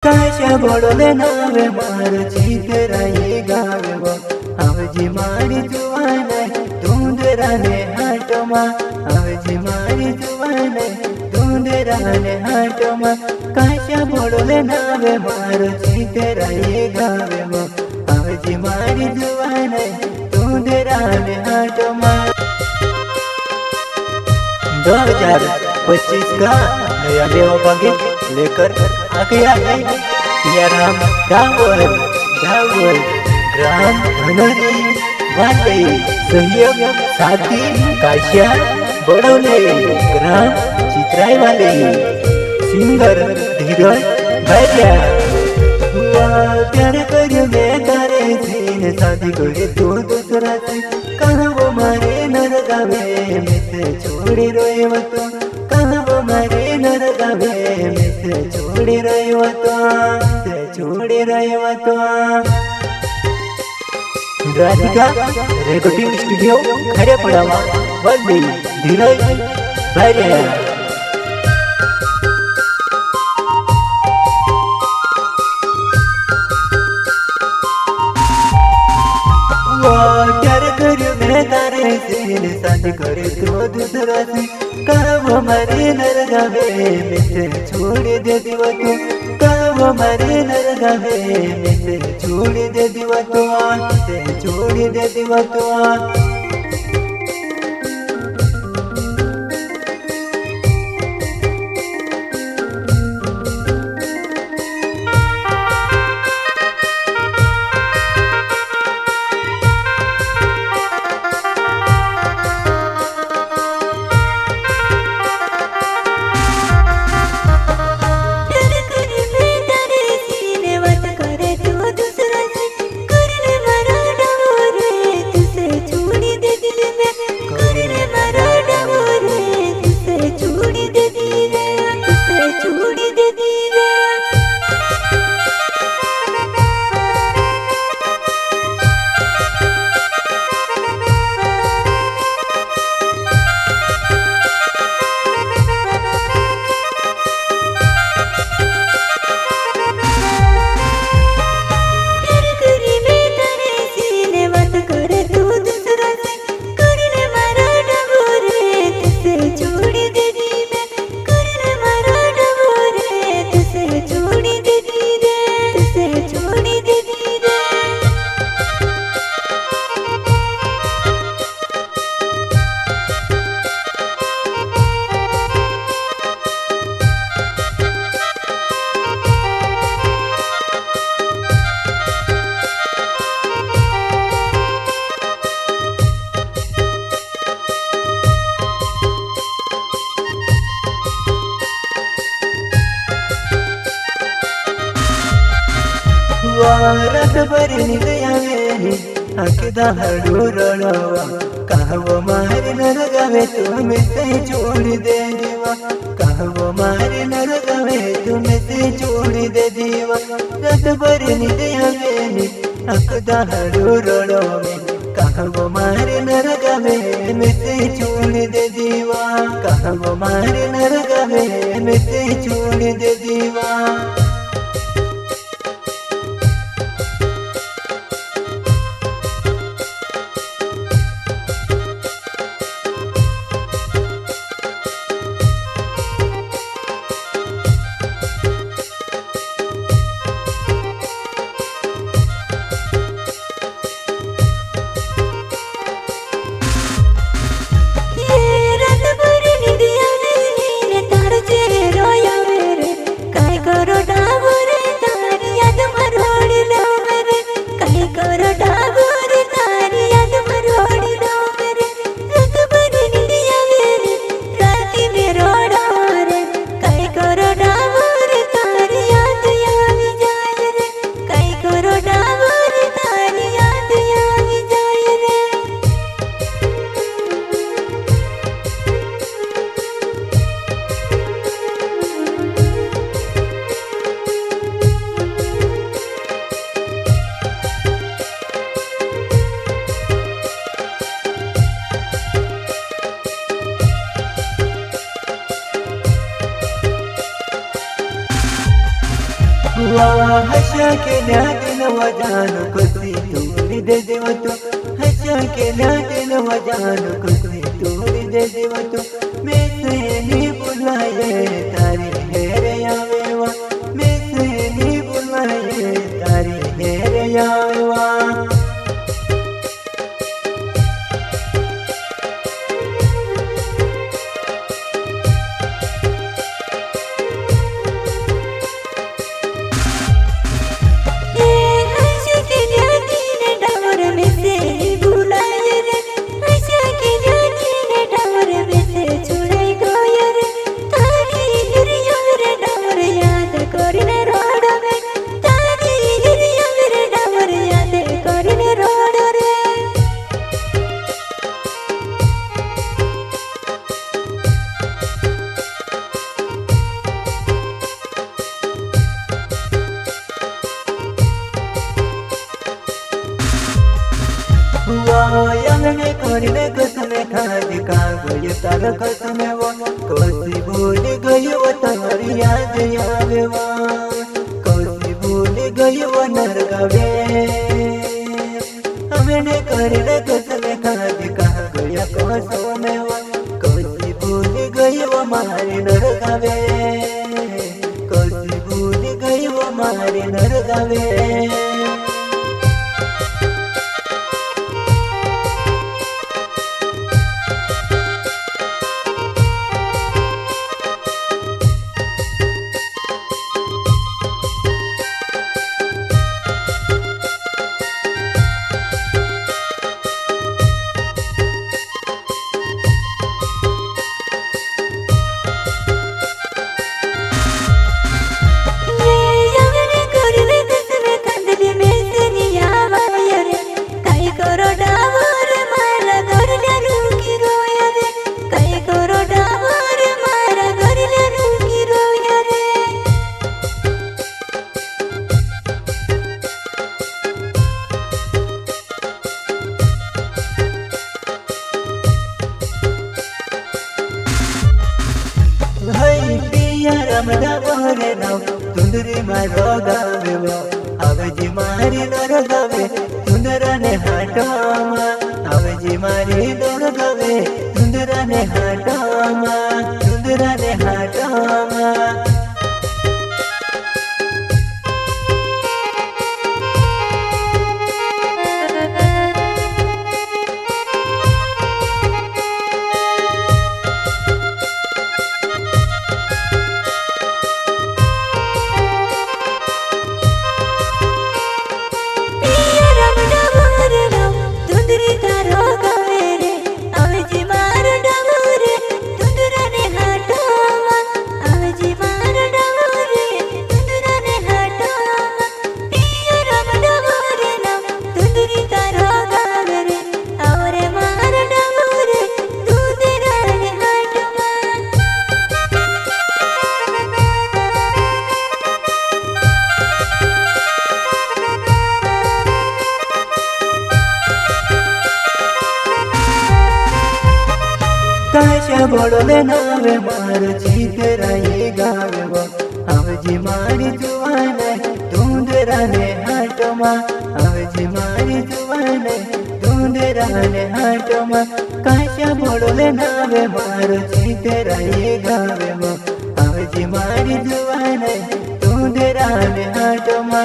काशा बोडले नावे मार चीतराई गावे आवजी मारी जुवाने धुंदराने हाटमा आवजी मारी जुवाने धुंदराने हाटमा काशा बोडले नावे मार चीतराई गावे आवजी मारी जुवाने धुंदराने हाटमा 2025 का नया देव भाग्य लेकर आ गया है राम डावर ग्राम धनोरी वाले सहयोग साथी काश्या बड़ौले ग्राम चित्राई वाले सिंगर धीरज भैया प्यार कर मैं तारे सीन शादी करे तो दूसरा से कहाँ वो मारे नर गावे में से छोड़ी रोए वो तो कहाँ वो मारे नर गावे में से छोड़ी रोए वो तो राधिका रेकॉर्डिंग स्टूडियो खड़े पड़ावा वल्ली धीरज भैया प्यार कर मैं तारे सीन शादी करे तो दूसरा से कब हमारे नर गावे में से छोड़ दे दिवा तो कब हमारे नर गावे में से छोड़ दे दिवा तो से छोड़ दे दिवा तो रात भर नींद आवे आखदा हडू रड़वा कहवो मारे नर गावे तुम से छोड़ दे दीवा कहवो मारे नर गावे तुम से छोड़ दे दीवा रात भर नींद आवे आखदा हडू रड़वा कहवो मारे नर गावे में से छोड़ दे दीवा कहवो मारे नर गावे में से छोड़ दे दीवा करो हशा केल्या दिन वजान कशी तोडी दे देव तू हशा केल्या दिन वजान कशी तोडी दे देव तू मैं से बुलाए तारी हेर आवेवा मैं से बुलाए तारी हेर आवेवा यंगने करने कसमे खादी का गई तार कसमे वो कोसी भूल गई वो तारी याद आवे वो कोसी भूल गई वो नरगावे हमने करने कसमे खादी का गई कसमे वो कोसी भूल गई वो मारे नरगावे कोसी भूल गई वो मारे नरगावे रमदा बोरे नाव तुंदरी मारो गावे वो आवजी मारी नर गावे तुंदराने हाटोमा आवजी मारी नर गावे तुंदराने हाटोमा तुंदराने हाटोमा काशा बोले नावे मार जीतराई गावे वो आवजी मारी जुवाने तुंदराने हाटोमा आवजी मारी जुवाने तुंदराने हाटोमा काशा बोले नावे मार जीतराई गावे वो आवजी मारी जुवाने तुंदराने हाटोमा